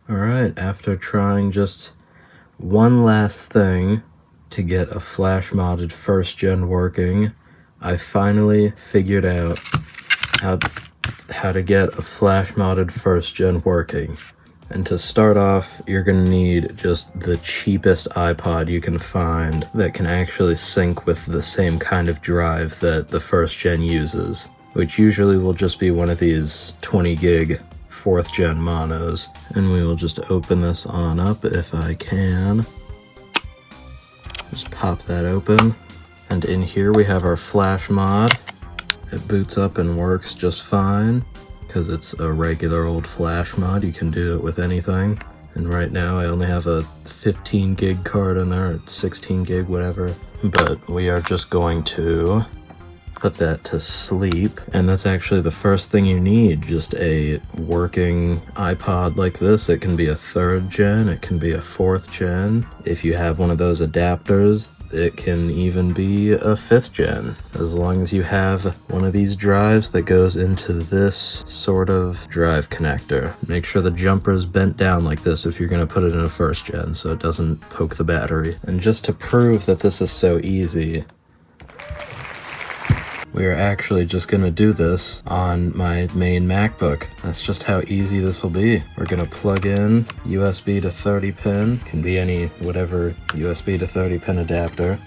Alright, after trying just one last thing to get a flash modded first gen working, I finally figured out how to get a flash modded first gen working. And to start off, you're gonna need just the cheapest iPod you can find that can actually sync with the same kind of drive that the first gen uses, which usually will just be one of these 20 gig 4th gen monos. And we will just open this on up if I can. Just pop that open. And in here we have our flash mod. It boots up and works just fine because it's a regular old flash mod. You can do it with anything. And right now I only have a 15 gig card in there, or 16 gig, whatever. But we are just going to put that to sleep, and that's actually the first thing you need, just a working iPod like this. It can be a 3rd gen, it can be a 4th gen. If you have one of those adapters, it can even be a 5th gen, as long as you have one of these drives that goes into this sort of drive connector. Make sure the jumper is bent down like this if you're going to put it in a 1st gen so it doesn't poke the battery. And just to prove that this is so easy, we are actually just going to do this on my main MacBook. That's just how easy this will be. We're going to plug in USB to 30 pin. Can be any, whatever USB to 30 pin adapter.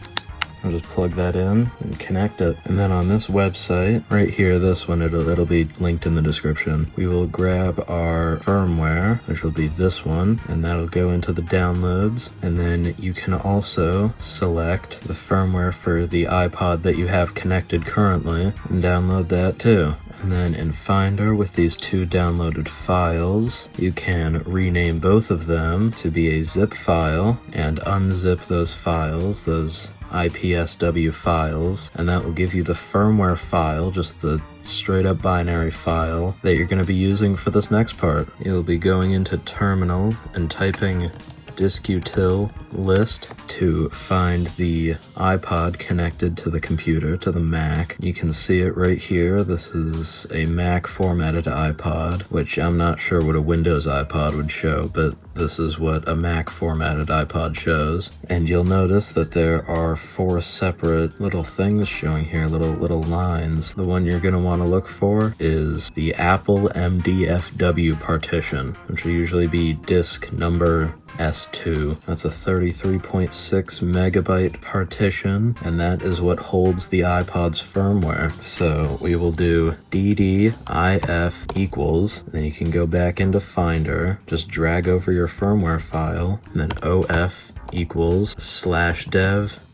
I'll just plug that in and connect it. And then on this website, right here, this one, it'll be linked in the description. We will grab our firmware, which will be this one, and that'll go into the downloads. And then you can also select the firmware for the iPod that you have connected currently and download that too. And then in Finder, with these 2 downloaded files, you can rename both of them to be a zip file and unzip those files, those IPSW files, and that will give you the firmware file, just the straight up binary file that you're going to be using for this next part. You'll be going into terminal and typing distkutil list to find the iPod connected to the computer, to the Mac. You can see it right here. This is a Mac formatted iPod, which I'm not sure what a Windows iPod would show, but this is what a Mac formatted iPod shows. And you'll notice that there are 4 separate little things showing here, little lines. The one you're going to want to look for is the Apple MDFW partition, which will usually be disk number S2. That's a 33.6 megabyte partition, and that is what holds the iPod's firmware. So we will do ddif equals, then you can go back into Finder, just drag over your firmware file, and then of equals /dev/disk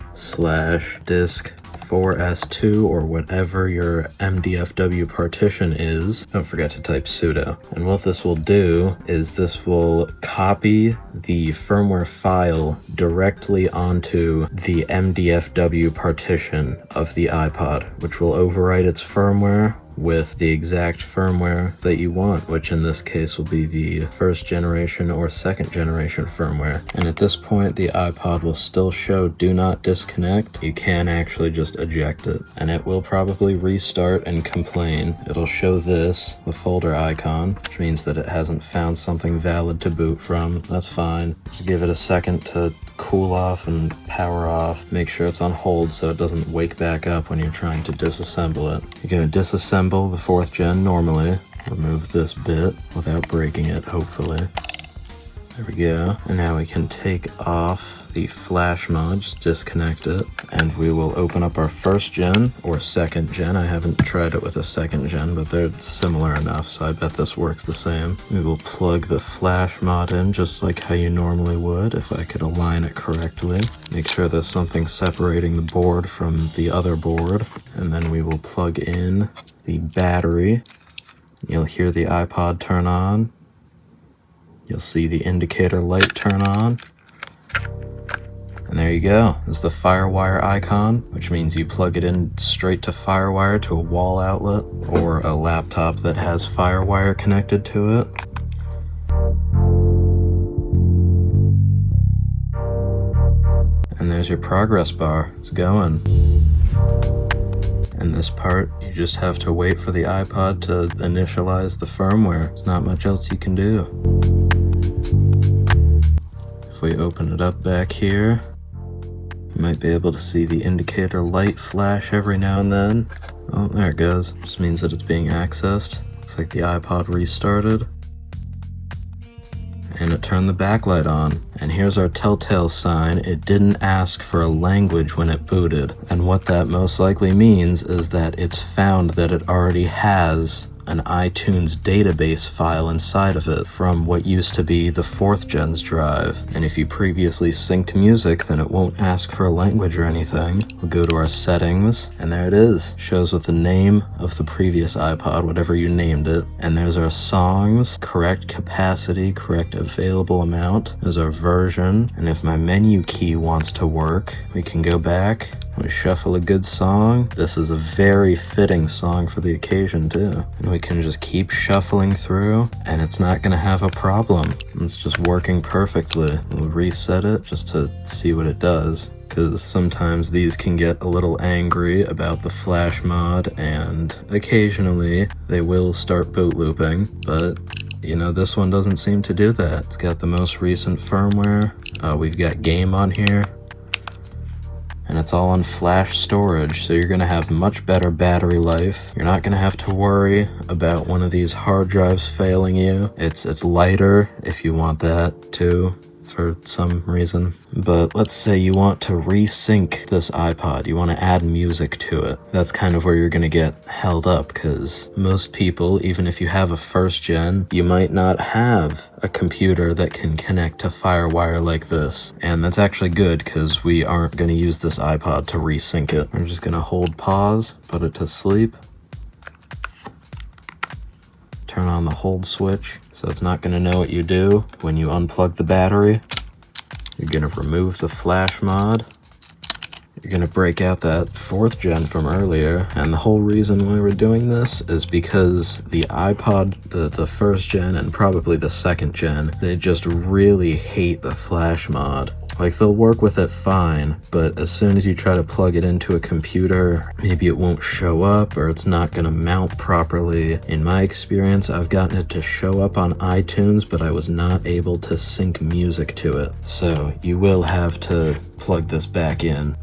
4S2 or whatever your MDFW partition is. Don't forget to type sudo. And what this will do is this will copy the firmware file directly onto the MDFW partition of the iPod, which will overwrite its firmware with the exact firmware that you want, which in this case will be the 1st generation or 2nd generation firmware. And at this point, the iPod will still show do not disconnect. You can actually just eject it, and it will probably restart and complain. It'll show this, the folder icon, which means that it hasn't found something valid to boot from. That's fine. Just give it a second to cool off and power off. Make sure it's on hold so it doesn't wake back up when you're trying to disassemble it. You're going to disassemble the 4th gen normally. Remove this bit without breaking it, hopefully. There we go. And now we can take off the flash mod, just disconnect it, and we will open up our 1st gen or 2nd gen. I haven't tried it with a 2nd gen, but they're similar enough, so I bet this works the same. We will plug the flash mod in just like how you normally would, if I could align it correctly. Make sure there's something separating the board from the other board, and then we will plug in the battery. You'll hear the iPod turn on. You'll see the indicator light turn on. And there you go. It's the Firewire icon, which means you plug it in straight to Firewire to a wall outlet or a laptop that has Firewire connected to it. And there's your progress bar. It's going. And this part, you just have to wait for the iPod to initialize the firmware. There's not much else you can do. we open it up back here, you might be able to see the indicator light flash every now and then. Oh, there it goes. Just means that it's being accessed. Looks like the iPod restarted. And it turned the backlight on. And here's our telltale sign. It didn't ask for a language when it booted. And what that most likely means is that it's found that it already has an iTunes database file inside of it from what used to be the 4th gen's drive. And if you previously synced music, then it won't ask for a language or anything. We'll go to our settings, and there it is. Shows with the name of the previous iPod, whatever you named it. And there's our songs, correct capacity, correct available amount. There's our version. And if my menu key wants to work, we can go back. We shuffle a good song. This is a very fitting song for the occasion too. And we can just keep shuffling through and it's not gonna have a problem. It's just working perfectly. We'll reset it just to see what it does, because sometimes these can get a little angry about the flash mod and occasionally they will start boot looping, but you know, this one doesn't seem to do that. It's got the most recent firmware. We've got game on here. And it's all on flash storage, so you're gonna have much better battery life. You're not gonna have to worry about one of these hard drives failing you. It's lighter if you want that too, for some reason. But let's say you want to resync this iPod, you want to add music to it. That's kind of where you're going to get held up, because most people, even if you have a 1st gen, you might not have a computer that can connect to Firewire like this. And that's actually good, because we aren't going to use this iPod to resync it. We're just going to hold pause, put it to sleep, turn on the hold switch, so it's not going to know what you do when you unplug the battery. You're going to remove the flash mod. You're going to break out that 4th gen from earlier. And the whole reason why we're doing this is because the iPod, the 1st gen and probably the 2nd gen, they just really hate the flash mod. Like, they'll work with it fine, but as soon as you try to plug it into a computer, maybe it won't show up or it's not going to mount properly. In my experience, I've gotten it to show up on iTunes, but I was not able to sync music to it. So you will have to plug this back in.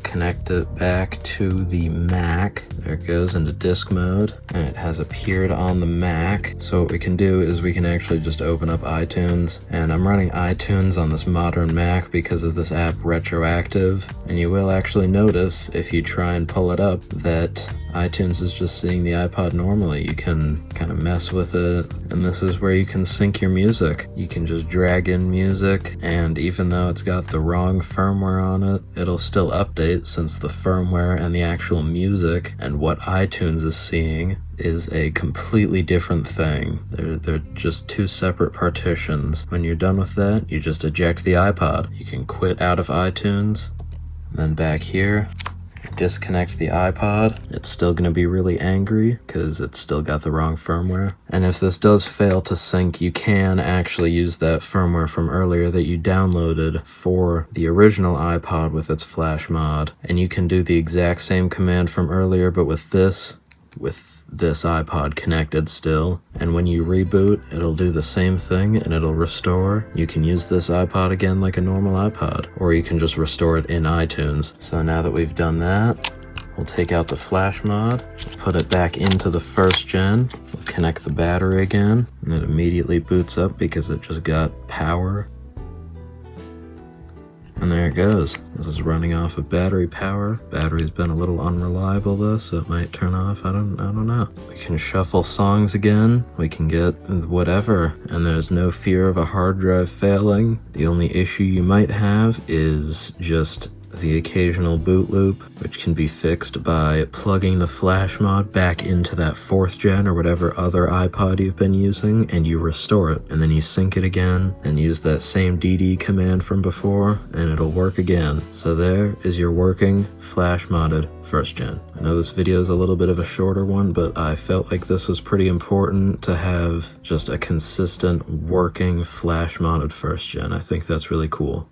Connect it back to the Mac. There it goes into disk mode, and it has appeared on the Mac. So what we can do is we can actually just open up iTunes, and I'm running iTunes on this modern Mac because of this app Retroactive, and you will actually notice if you try and pull it up that iTunes is just seeing the iPod normally. You can kind of mess with it, and this is where you can sync your music. You can just drag in music, and even though it's got the wrong firmware on it, it'll still update, since the firmware and the actual music and what iTunes is seeing is a completely different thing. They're just 2 separate partitions. When you're done with that, you just eject the iPod. You can quit out of iTunes, then back here, disconnect the iPod. It's still going to be really angry because it's still got the wrong firmware. And if this does fail to sync, you can actually use that firmware from earlier that you downloaded for the original iPod with its flash mod. And you can do the exact same command from earlier, but with this iPod connected still. And when you reboot, it'll do the same thing and it'll restore. You can use this iPod again like a normal iPod, or you can just restore it in iTunes. So now that we've done that, we'll take out the flash mod, put it back into the 1st gen, we'll connect the battery again, and it immediately boots up because it just got power. And there it goes. This is running off of battery power. Battery's been a little unreliable though, so it might turn off. I don't know. We can shuffle songs again. We can get whatever, and there's no fear of a hard drive failing. The only issue you might have is just the occasional boot loop, which can be fixed by plugging the flash mod back into that 4th gen or whatever other iPod you've been using, and you restore it, and then you sync it again and use that same DD command from before, and it'll work again. So there is your working flash modded 1st gen. I know this video is a little bit of a shorter one, but I felt like this was pretty important to have just a consistent working flash modded 1st gen. I think that's really cool.